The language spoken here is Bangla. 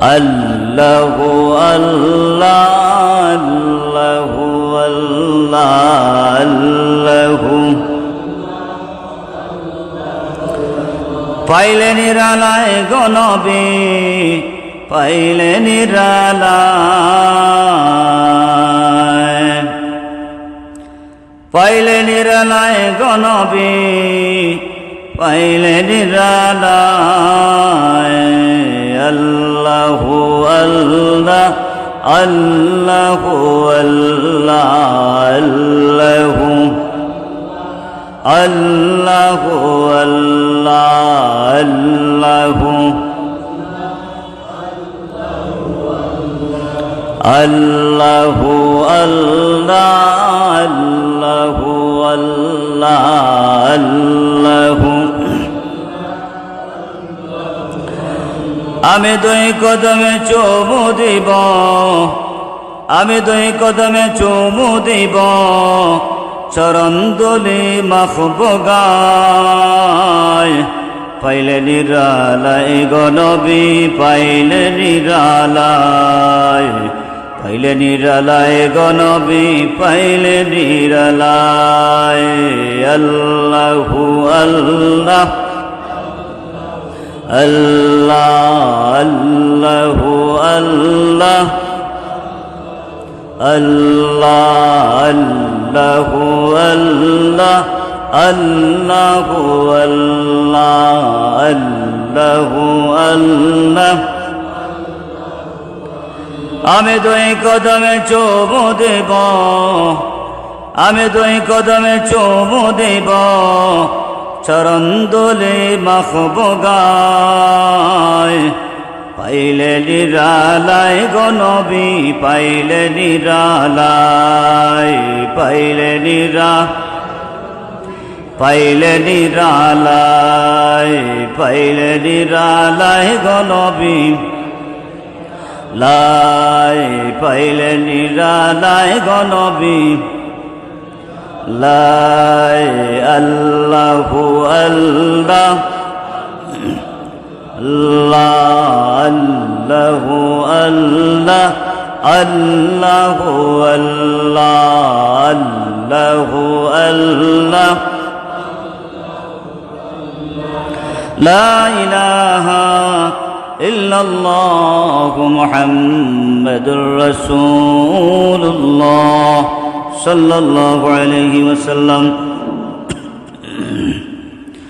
আল্লাহ আল্লাহ আল্লাহ আল্লাহ পাইলে নিরালায় গো নবী পাইলে নিরালায় পাইলে নিরালায় গো নবী পাইলে নিরালায় আল্লাহ আল্লাহ আল্লাহ আল্লাহ আল্লাহ আল্লাহ আল্লাহ আল্লাহ আল্লাহ আমি দুই কদমে চুমু দিব আমি দুই কদমে চুমু দিব চরণ দোলে মাখব গায় পাইলে নিরালায় গো নবী পাইলে নিরালায় পাইলে নিরালায় গো নবী পাইলে নিরালায় আল্লাহ আল্লাহ আল্লাহ আল্লাহ আল্লাহ আল্লাহ আল্লাহ আল্লাহ আল্লাহ আল্লাহ আমি দুই কদমে চুমু দেব আমি দুই কদমে চুমু দেব চরণ দোলে মাখব গায় পাইলে নিরালায় গো নবী পাইলে নিরালায় পাইলে পাইলে নিরালায় পাইলে নিরালায় গো নবী লাই পাইলে নিরালায় গো নবী লাই আল্লাহ আল্লাহ আল্লাহ আল্লাহ আল্লাহ আল্লাহ আল্লাহ লা ইলাহা ইল্লাল্লাহ মুহাম্মাদুর রাসূলুল্লাহ সাল্লাল্লাহু আলাইহি ওয়াসাল্লাম।